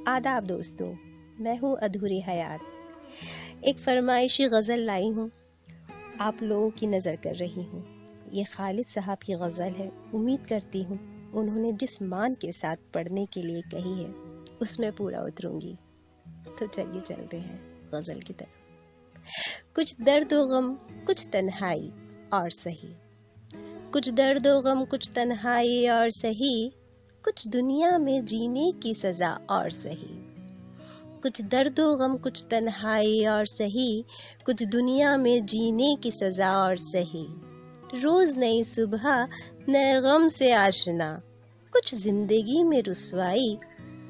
آداب دوستوں، میں ہوں ادھوری حیات۔ ایک فرمائشی غزل لائی ہوں، آپ لوگوں کی نظر کر رہی ہوں۔ یہ خالد صاحب کی غزل ہے۔ امید کرتی ہوں انہوں نے جس مان کے ساتھ پڑھنے کے لیے کہی ہے اس میں پورا اتروں گی۔ تو چلیے چلتے ہیں غزل کی طرف۔ کچھ درد و غم، کچھ تنہائی اور سہی، کچھ درد و غم، کچھ تنہائی اور سہی، کچھ دنیا میں جینے کی سزا اور سہی۔ کچھ درد و غم، کچھ تنہائی اور سہی، کچھ دنیا میں جینے کی سزا اور سہی۔ روز نئی صبح، نئے غم سے آشنا، کچھ زندگی میں رسوائی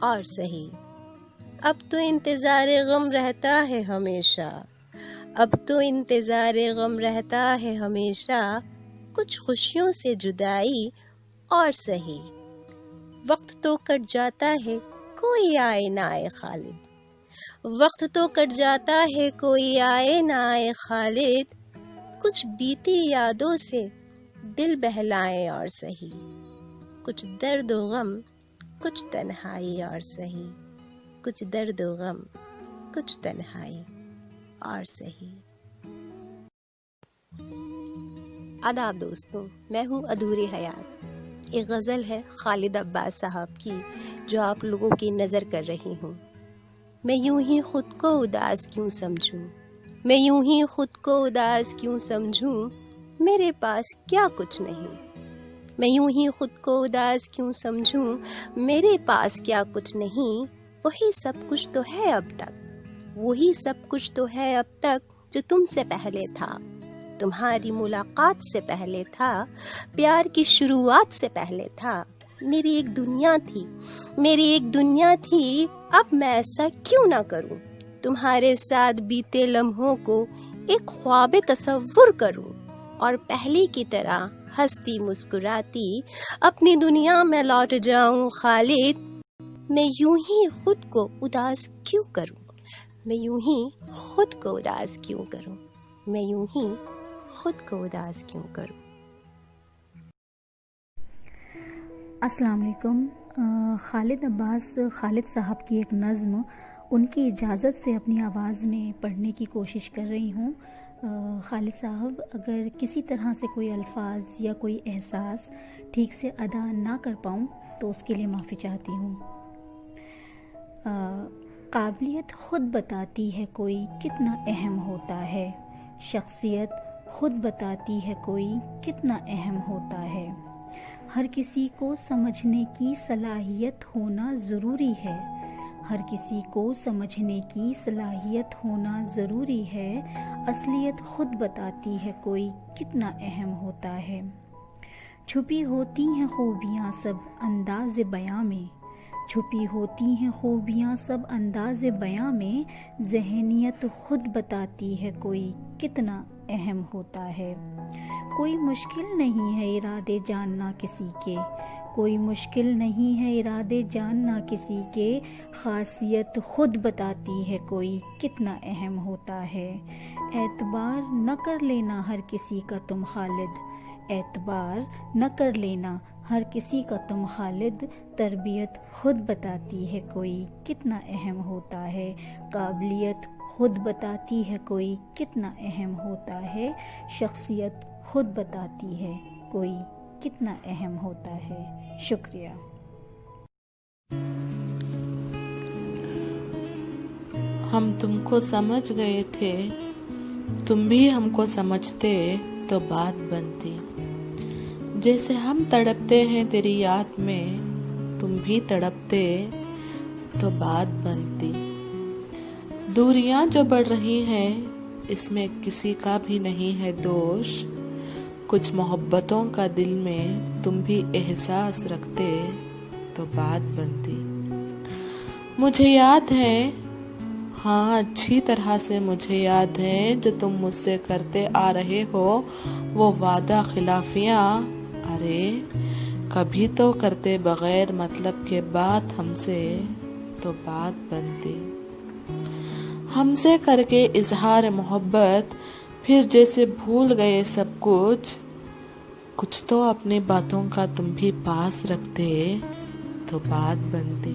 اور سہی۔ اب تو انتظار غم رہتا ہے ہمیشہ، اب تو انتظار غم رہتا ہے ہمیشہ، کچھ خوشیوں سے جدائی اور سہی۔ وقت تو کٹ جاتا ہے کوئی آئے نہ آئے خالد، وقت تو کٹ جاتا ہے کوئی آئے نہ آئے خالد، کچھ بیتی یادوں سے دل بہلائیں اور سہی۔ کچھ درد و غم، کچھ تنہائی اور سہی، کچھ درد و غم، کچھ تنہائی اور سہی۔ آداب دوستوں، میں ہوں ادھوری حیات۔ ایک غزل ہے خالد عباس صاحب کی جو آپ لوگوں کی نظر کر رہی ہوں۔ میں یوں ہی خود کو اداس کیوں سمجھوں، میں یوں ہی خود کو اداس کیوں سمجھوں، میرے پاس کیا کچھ نہیں۔ میں یوں ہی خود کو اداس کیوں سمجھوں، میرے پاس کیا کچھ نہیں۔ وہی سب کچھ تو ہے اب تک، وہی سب کچھ تو ہے اب تک جو تم سے پہلے تھا، تمہاری ملاقات سے پہلے تھا، پیار کی شروعات سے پہلے تھا۔ میری ایک دنیا تھی، میری ایک دنیا تھی، اب میں ایسا کیوں نہ کروں، تمہارے ساتھ بیتے لمحوں کو ایک خواب تصور کروں، اور پہلے کی طرح ہنستی مسکراتی اپنی دنیا میں لوٹ جاؤں خالد۔ میں یوں ہی خود کو اداس کیوں کروں، میں یوں ہی خود کو اداس کیوں کروں، میں یوں ہی خود کو اداس کیوں کروں۔ السلام علیکم۔ خالد صاحب کی ایک نظم ان کی اجازت سے اپنی آواز میں پڑھنے کی کوشش کر رہی ہوں۔ خالد صاحب، اگر کسی طرح سے کوئی الفاظ یا کوئی احساس ٹھیک سے ادا نہ کر پاؤں تو اس کے لیے معافی چاہتی ہوں۔ قابلیت خود بتاتی ہے کوئی کتنا اہم ہوتا ہے، شخصیت خود بتاتی ہے کوئی کتنا اہم ہوتا ہے۔ ہر کسی کو سمجھنے کی صلاحیت ہونا ضروری ہے، ہر کسی کو سمجھنے کی صلاحیت ہونا ضروری ہے، اصلیت خود بتاتی ہے کوئی کتنا اہم ہوتا ہے۔ چھپی ہوتی ہیں خوبیاں سب انداز بیاں میں، چھپی ہوتی ہیں خوبیاں سب انداز بیاں میں، ذہنیت خود بتاتی ہے کوئی کتنا اہم ہوتا ہے۔ کوئی مشکل نہیں ہے ارادے جاننا کسی کے، کوئی مشکل نہیں ہے ارادے جاننا کسی کے، خاصیت خود بتاتی ہے کوئی کتنا اہم ہوتا ہے۔ اعتبار نہ کر لینا ہر کسی کا تم خالد، اعتبار نہ کر لینا ہر کسی کا تم خالد، تربیت خود بتاتی ہے کوئی کتنا اہم ہوتا ہے۔ قابلیت خود بتاتی ہے کوئی کتنا اہم ہوتا ہے، شخصیت خود بتاتی ہے کوئی کتنا اہم ہوتا ہے۔ شکریہ۔ ہم تم کو سمجھ گئے تھے، تم بھی ہم کو سمجھتے تو بات بنتی، جیسے ہم تڑپتے ہیں تیری یاد میں، تم بھی تڑپتے تو بات بنتی۔ دوریاں جو بڑھ رہی ہیں اس میں کسی کا بھی نہیں ہے دوش، کچھ محبتوں کا دل میں تم بھی احساس رکھتے تو بات بنتی۔ مجھے یاد ہے، ہاں اچھی طرح سے مجھے یاد ہے، جو تم مجھ سے کرتے آ رہے ہو وہ وعدہ خلافیاں، ارے کبھی تو کرتے بغیر مطلب کے بات ہم سے تو بات بنتی۔ ہم سے کر کے اظہار محبت پھر جیسے بھول گئے سب کچھ، کچھ تو اپنی باتوں کا تم بھی پاس رکھتے تو بات بنتی۔